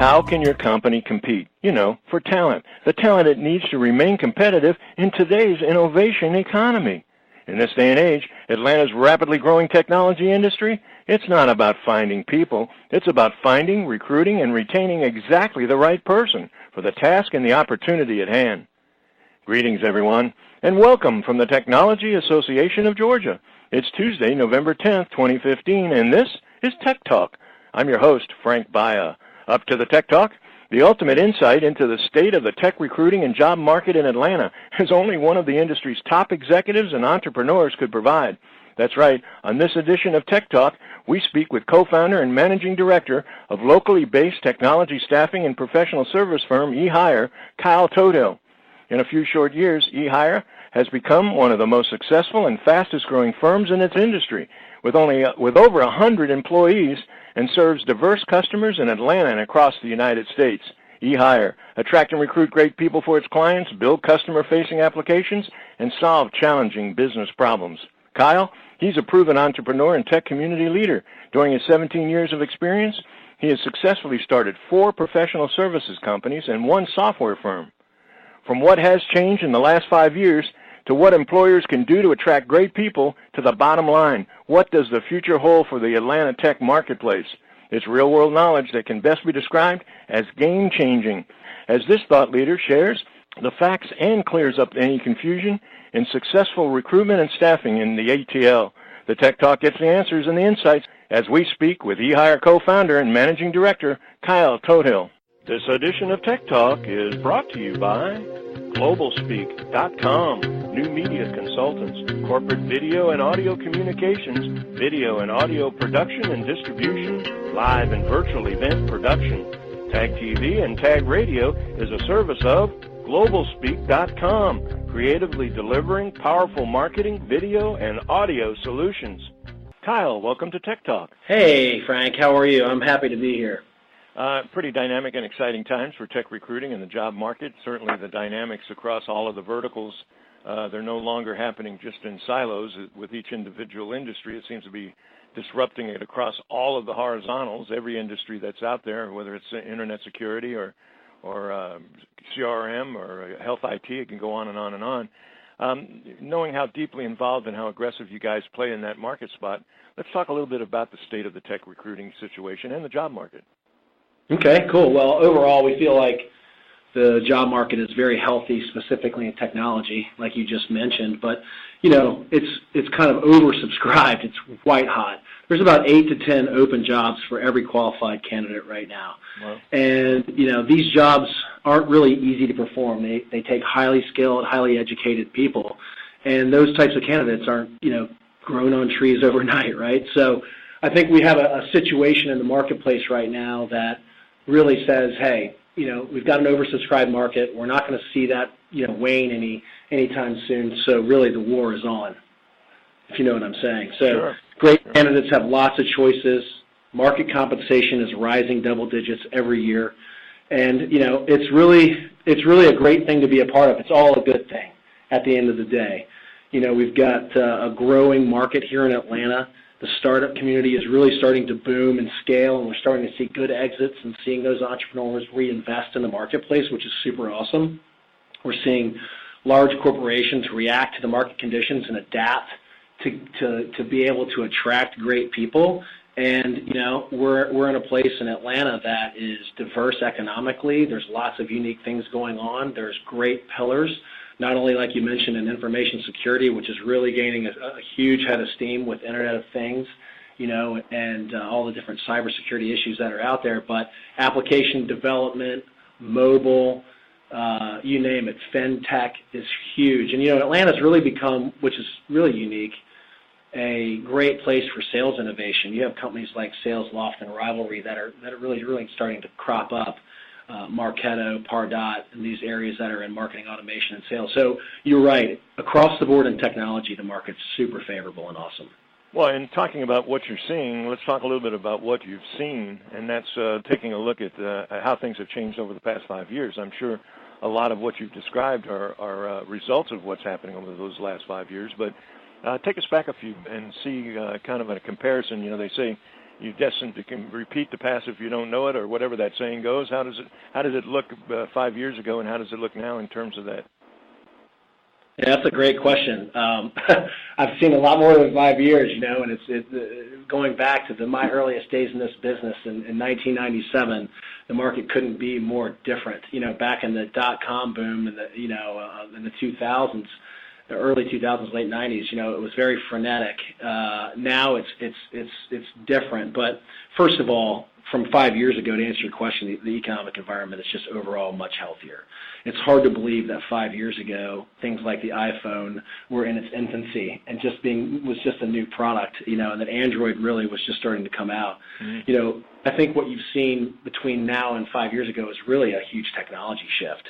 How can your company compete? You know, for talent, the talent it needs to remain competitive in today's innovation economy. In this day and age, Atlanta's rapidly growing technology industry, it's not about finding people. It's about finding, recruiting, and retaining exactly the right person for the task and the opportunity at hand. Greetings, everyone, and welcome from the Technology Association of Georgia. It's Tuesday, November 10th, 2015, and this is Tech Talk. I'm your host, Frank Baia. Up to the Tech Talk, the ultimate insight into the state of the tech recruiting and job market in Atlanta, as only one of the industry's top executives and entrepreneurs could provide. That's right, on this edition of Tech Talk, we speak with co-founder and managing director of locally based technology staffing and professional service firm eHire, Kyle Tothill. In a few short years, eHire has become one of the most successful and fastest growing firms in its industry, with over 100 employees, and serves diverse customers in Atlanta and across the United States. eHire, attract and recruit great people for its clients, build customer-facing applications, and solve challenging business problems. Kyle, he's a proven entrepreneur and tech community leader. During his 17 years of experience, he has successfully started 4 professional services companies and 1 software firm. From what has changed in the last 5 years to what employers can do to attract great people, to the bottom line, what does the future hold for the Atlanta tech marketplace? It's real-world knowledge that can best be described as game-changing, as this thought leader shares the facts and clears up any confusion in successful recruitment and staffing in the ATL. The Tech Talk gets the answers and the insights as we speak with eHire co-founder and managing director, Kyle Tothill. This edition of Tech Talk is brought to you by GlobalSpeak.com, new media consultants, corporate video and audio communications, video and audio production and distribution, live and virtual event production. Tag TV and Tag Radio is a service of GlobalSpeak.com, creatively delivering powerful marketing, video, and audio solutions. Kyle, welcome to Tech Talk. Hey, Frank, how are you? I'm happy to be here. Pretty dynamic and exciting times for tech recruiting and the job market. Certainly the dynamics across all of the verticals, they're no longer happening just in silos with each individual industry. It seems to be disrupting it across all of the horizontals, every industry that's out there, whether it's internet security or CRM or health IT, it can go on and on and on. Knowing how deeply involved and how aggressive you guys play in that market spot, let's talk a little bit about the state of the tech recruiting situation and the job market. Okay, cool. Well, overall, we feel like the job market is very healthy, specifically in technology, like you just mentioned. But, you know, it's kind of oversubscribed. It's white hot. There's about 8 to 10 open jobs for every qualified candidate right now. Wow. And, you know, these jobs aren't really easy to perform. They take highly skilled, highly educated people. And those types of candidates aren't, you know, grown on trees overnight, right? So I think we have a situation in the marketplace right now that really says, hey, you know, we've got an oversubscribed market. We're not going to see that, you know, wane anytime soon. So really the war is on, if you know what I'm saying. So sure. Great candidates have lots of choices. Market compensation is rising double digits every year. And, you know, it's really a great thing to be a part of. It's all a good thing at the end of the day. You know, we've got a growing market here in Atlanta. The startup community is really starting to boom and scale, and we're starting to see good exits and seeing those entrepreneurs reinvest in the marketplace, which is super awesome. We're seeing large corporations react to the market conditions and adapt to be able to attract great people. And, you know, we're in a place in Atlanta that is diverse economically. There's lots of unique things going on. There's great pillars, not only, like you mentioned, in information security, which is really gaining a huge head of steam with Internet of Things, you know, and all the different cybersecurity issues that are out there, but application development, mobile, you name it, FinTech is huge. And, you know, Atlanta's really become, which is really unique, a great place for sales innovation. You have companies like SalesLoft and Rivalry that are really starting to crop up. Marketo, Pardot, and these areas that are in marketing automation and sales. So you're right. Across the board in technology, the market's super favorable and awesome. Well, in talking about what you're seeing, let's talk a little bit about what you've seen, and that's taking a look at how things have changed over the past 5 years. I'm sure a lot of what you've described are results of what's happening over those last 5 years, but take us back a few and see kind of a comparison. You know, they say you're destined to repeat the past if you don't know it, or whatever that saying goes. How does it look 5 years ago, and how does it look now in terms of that? Yeah, that's a great question. I've seen a lot more than 5 years, and it's going back to my earliest days in this business in 1997. The market couldn't be more different. Back in the .com boom in the 2000s, the early 2000s, late 90s, it was very frenetic. Now it's different. But first of all, from 5 years ago, to answer your question, the economic environment is just overall much healthier. It's hard to believe that 5 years ago, things like the iPhone were in its infancy and was just a new product, and that Android really was just starting to come out. Mm-hmm. I think what you've seen between now and 5 years ago is really a huge technology shift.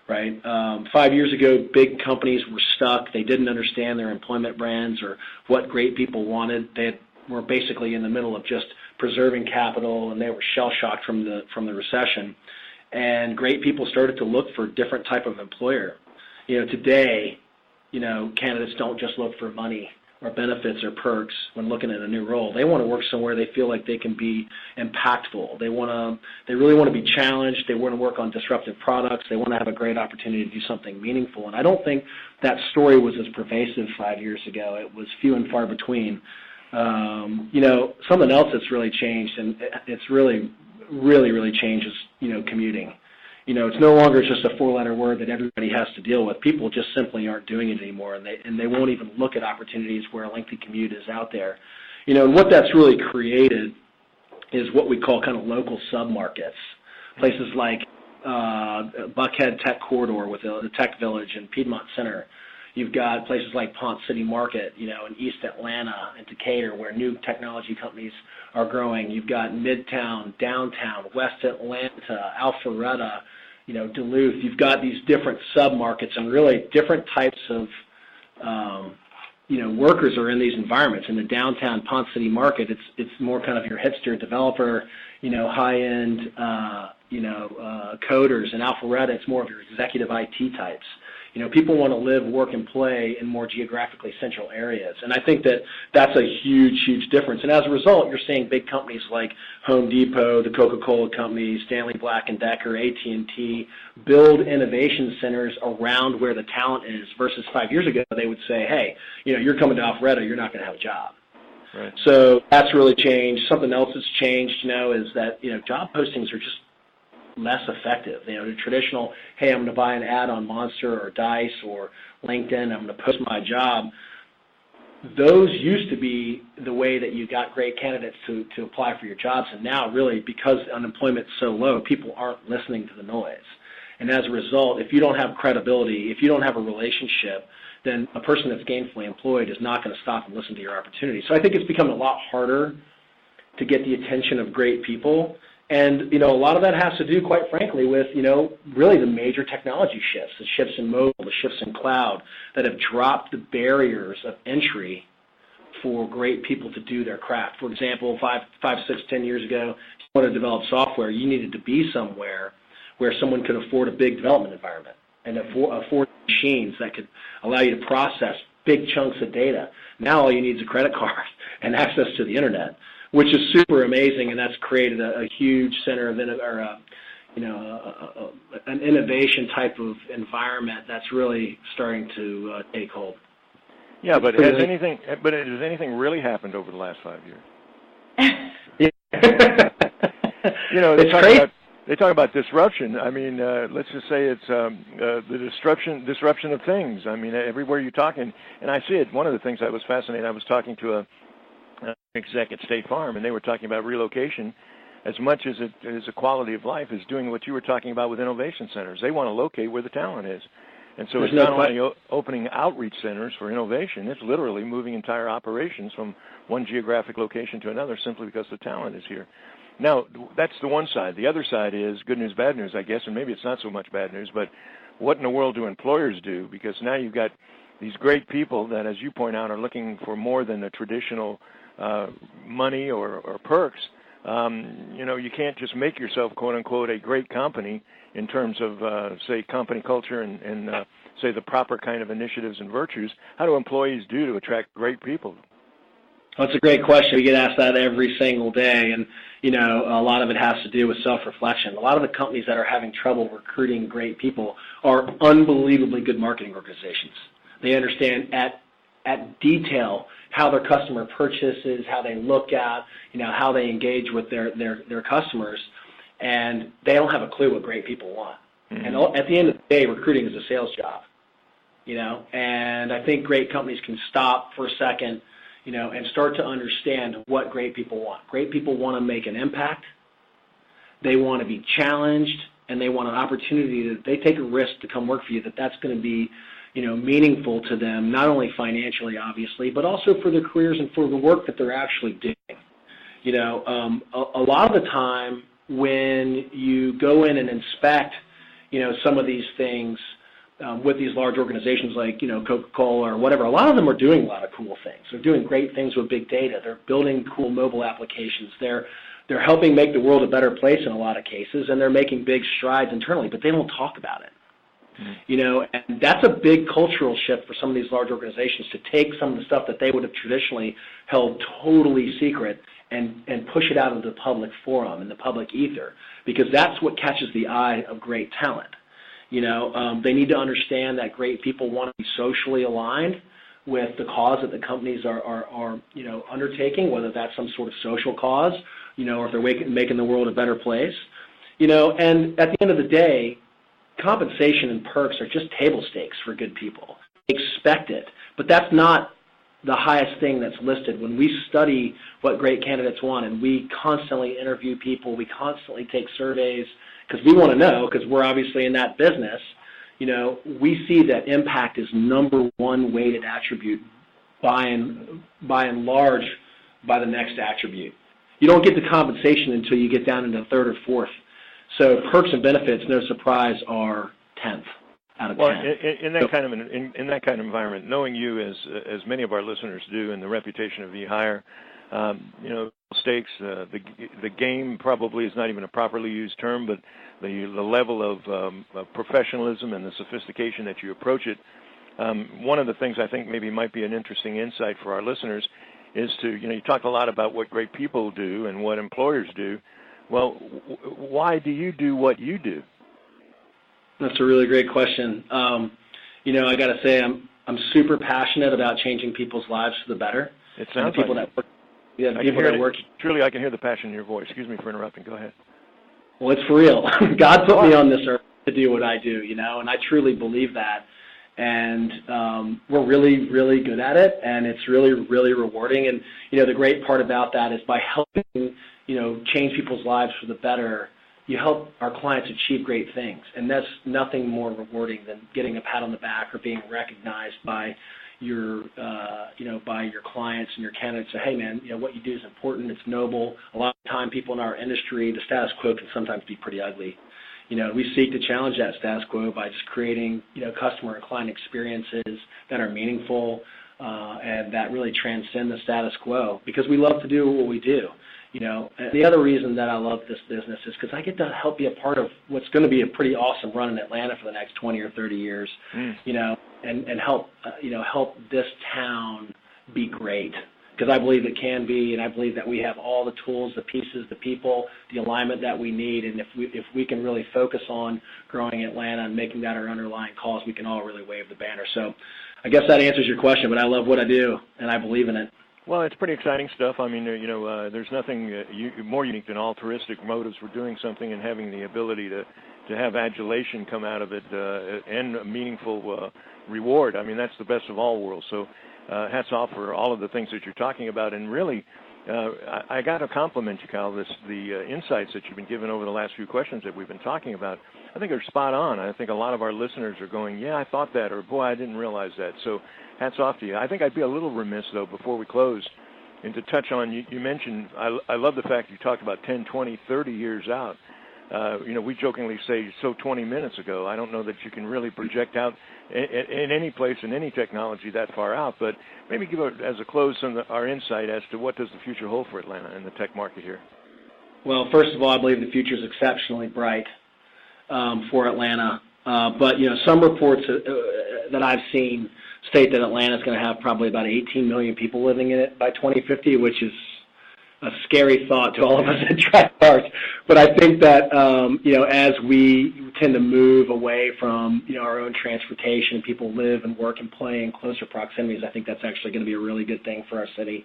Right? 5 years ago, big companies were stuck. They didn't understand their employment brands or what great people wanted. They were basically in the middle of just preserving capital, and they were shell-shocked from the recession. And great people started to look for a different type of employer. Today, candidates don't just look for money or benefits or perks when looking at a new role. They want to work somewhere they feel like they can be impactful. They really want to be challenged. They want to work on disruptive products. They want to have a great opportunity to do something meaningful. And I don't think that story was as pervasive 5 years ago. It was few and far between. Something else that's really changed, and it's really, really, really changed is, commuting. It's no longer just a four-letter word that everybody has to deal with. People just simply aren't doing it anymore, and they won't even look at opportunities where a lengthy commute is out there. And what that's really created is what we call kind of local sub-markets, places like Buckhead Tech Corridor with the Tech Village and Piedmont Center. You've got places like Ponce City Market, in East Atlanta and Decatur, where new technology companies are growing. You've got Midtown, Downtown, West Atlanta, Alpharetta, Duluth. You've got these different sub-markets, and really different types of, workers are in these environments. In the downtown Ponce City Market, it's more kind of your hipster developer, high-end, coders. In Alpharetta, it's more of your executive IT types. People want to live, work, and play in more geographically central areas. And I think that that's a huge, huge difference. And as a result, you're seeing big companies like Home Depot, the Coca-Cola Company, Stanley Black & Decker, AT&T, build innovation centers around where the talent is, versus 5 years ago they would say, hey, you're coming to Alpharetta, you're not going to have a job. Right. So that's really changed. Something else that's changed, is that, job postings are just less effective. The traditional, hey, I'm going to buy an ad on Monster or Dice or LinkedIn, I'm going to post my job. Those used to be the way that you got great candidates to apply for your jobs, and now really, because unemployment's so low, people aren't listening to the noise. And as a result, if you don't have credibility, if you don't have a relationship, then a person that's gainfully employed is not going to stop and listen to your opportunity. So I think it's become a lot harder to get the attention of great people. And, a lot of that has to do, quite frankly, with, really the major technology shifts, the shifts in mobile, the shifts in cloud, that have dropped the barriers of entry for great people to do their craft. For example, 5, 6, 10 years ago, if you wanted to develop software, you needed to be somewhere where someone could afford a big development environment and afford machines that could allow you to process big chunks of data. Now all you need is a credit card and access to the internet, which is super amazing, and that's created a huge center of an innovation type of environment that's really starting to take hold. Yeah, but has anything really happened over the last 5 years? They talk about disruption. I mean, let's just say it's the disruption of things. I mean, everywhere you're talking, and I see it. One of the things I was fascinated, I was talking to an exec at State Farm, and they were talking about relocation as much as it is a quality of life, is doing what you were talking about with innovation centers. They want to locate where the talent is. And so it's not only opening outreach centers for innovation, it's literally moving entire operations from one geographic location to another simply because the talent is here. Now, that's the one side. The other side is good news, bad news, I guess, and maybe it's not so much bad news, but what in the world do employers do? Because now you've got these great people that, as you point out, are looking for more than the traditional money or perks. You can't just make yourself, quote unquote, a great company in terms of, say, company culture and say, the proper kind of initiatives and virtues. How do employees do to attract great people? That's a great question. We get asked that every single day, and a lot of it has to do with self-reflection. A lot of the companies that are having trouble recruiting great people are unbelievably good marketing organizations. They understand at detail how their customer purchases, how they look at, how they engage with their customers, and they don't have a clue what great people want. Mm-hmm. And at the end of the day, recruiting is a sales job, and I think great companies can stop for a second, and start to understand what great people want. Great people want to make an impact. They want to be challenged, and they want an opportunity that they take a risk to come work for you, that's going to be, meaningful to them, not only financially, obviously, but also for their careers and for the work that they're actually doing. A lot of the time when you go in and inspect, some of these things, with these large organizations like, Coca-Cola or whatever, a lot of them are doing a lot of cool things. They're doing great things with big data. They're building cool mobile applications. They're helping make the world a better place in a lot of cases, and they're making big strides internally, but they don't talk about it. Mm-hmm. And that's a big cultural shift for some of these large organizations to take some of the stuff that they would have traditionally held totally secret and push it out into the public forum and the public ether, because that's what catches the eye of great talent. They need to understand that great people want to be socially aligned with the cause that the companies are undertaking, whether that's some sort of social cause, or if they're making the world a better place. And at the end of the day, compensation and perks are just table stakes for good people. Expect it, but that's not the highest thing that's listed. When we study what great candidates want, and we constantly interview people, we constantly take surveys, because we want to know, because we're obviously in that business, we see that impact is number one weighted attribute by and large by the next attribute. You don't get the compensation until you get down into third or fourth. So perks and benefits, no surprise, are 10th out of 10. Well, in that kind of environment, knowing you as many of our listeners do, and the reputation of eHire, stakes, the game probably is not even a properly used term, but the level of professionalism and the sophistication that you approach it. One of the things I think maybe might be an interesting insight for our listeners is to, you talk a lot about what great people do and what employers do. Well, why do you do what you do? That's a really great question. I got to say, I'm super passionate about changing people's lives for the better. It sounds people like that work. Yeah, the people that work. Truly, I can hear the passion in your voice. Excuse me for interrupting. Go ahead. Well, it's for real. God put me on this earth to do what I do, and I truly believe that. And we're really, really good at it, and it's really, really rewarding. And, the great part about that is by helping, change people's lives for the better, you help our clients achieve great things. And that's nothing more rewarding than getting a pat on the back or being recognized by your clients and your candidates. Say, hey, man, what you do is important. It's noble. A lot of time, people in our industry, the status quo can sometimes be pretty ugly. We seek to challenge that status quo by just creating, customer and client experiences that are meaningful and that really transcend the status quo, because we love to do what we do. And the other reason that I love this business is because I get to help be a part of what's going to be a pretty awesome run in Atlanta for the next 20 or 30 years, and help this town be great. Because I believe it can be, and I believe that we have all the tools, the pieces, the people, the alignment that we need, and if we can really focus on growing Atlanta and making that our underlying cause, we can all really wave the banner. So I guess that answers your question, but I love what I do, and I believe in it. Well, it's pretty exciting stuff. I mean, there's nothing more unique than altruistic motives for doing something and having the ability to have adulation come out of it and a meaningful reward. I mean, that's the best of all worlds. So hats off for all of the things that you're talking about. And really, I got to compliment you, Kyle, the insights that you've been given over the last few questions that we've been talking about. I think are spot on. I think a lot of our listeners are going, yeah, I thought that, or boy, I didn't realize that. So hats off to you. I think I'd be a little remiss, though, before we close, and to touch on, you mentioned, I love the fact you talked about 10, 20, 30 years out. We jokingly say, so 20 minutes ago. I don't know that you can really project out in any place in any technology that far out, but maybe give as a close our insight as to what does the future hold for Atlanta and the tech market here. Well, first of all, I believe the future is exceptionally bright for Atlanta. But some reports that I've seen state that Atlanta's going to have probably about 18 million people living in it by 2050, which is a scary thought to all of us that drive cars. But I think that as we tend to move away from our own transportation, people live and work and play in closer proximities, I think that's actually going to be a really good thing for our city.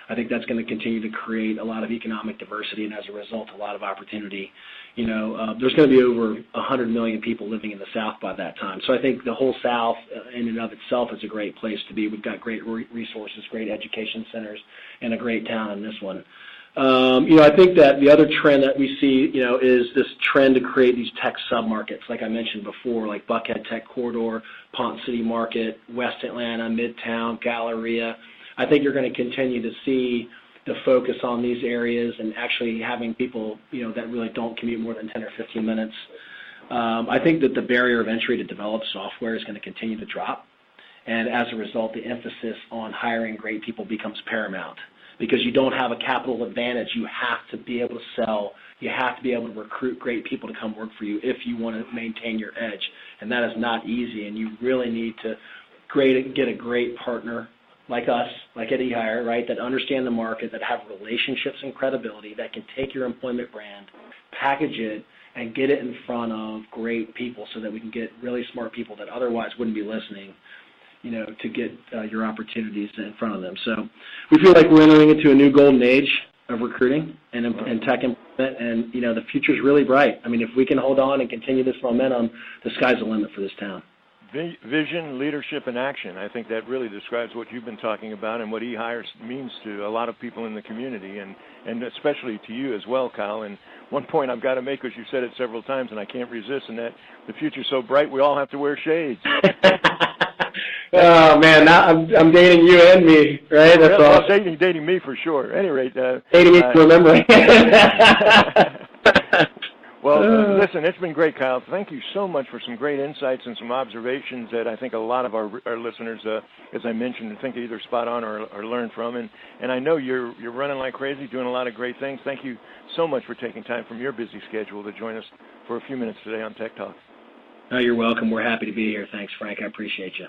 I think that's going to continue to create a lot of economic diversity, and as a result, a lot of opportunity. There's going to be over 100 million people living in the South by that time. So I think the whole South in and of itself is a great place to be. We've got great resources, great education centers, and a great town in this one. I think that the other trend that we see, is this trend to create these tech submarkets, like I mentioned before, like Buckhead Tech Corridor, Ponce City Market, West Atlanta, Midtown, Galleria. I think you're going to continue to see the focus on these areas and actually having people, that really don't commute more than 10 or 15 minutes. I think that the barrier of entry to develop software is going to continue to drop, and as a result, the emphasis on hiring great people becomes paramount. Because you don't have a capital advantage, you have to be able to sell, you have to be able to recruit great people to come work for you if you want to maintain your edge. And that is not easy, and you really need to get a great partner like us, like at eHire, right, that understand the market, that have relationships and credibility, that can take your employment brand, package it, and get it in front of great people so that we can get really smart people that otherwise wouldn't be listening, to get your opportunities in front of them. So we feel like we're entering into a new golden age of recruiting and tech employment, and, the future's really bright. I mean, if we can hold on and continue this momentum, the sky's the limit for this town. Vision, leadership, and action. I think that really describes what you've been talking about and what eHire means to a lot of people in the community, and especially to you as well, Kyle. And one point I've got to make, because you said it several times, and I can't resist, and that the future's so bright we all have to wear shades. Oh, man, now I'm dating you and me, right? That's well, dating me for sure. At any rate. Dating me for remembering. Well, listen, it's been great, Kyle. Thank you so much for some great insights and some observations that I think a lot of our listeners, as I mentioned, think either spot on or learn from. And I know you're running like crazy, doing a lot of great things. Thank you so much for taking time from your busy schedule to join us for a few minutes today on Tech Talk. Oh, you're welcome. We're happy to be here. Thanks, Frank. I appreciate you.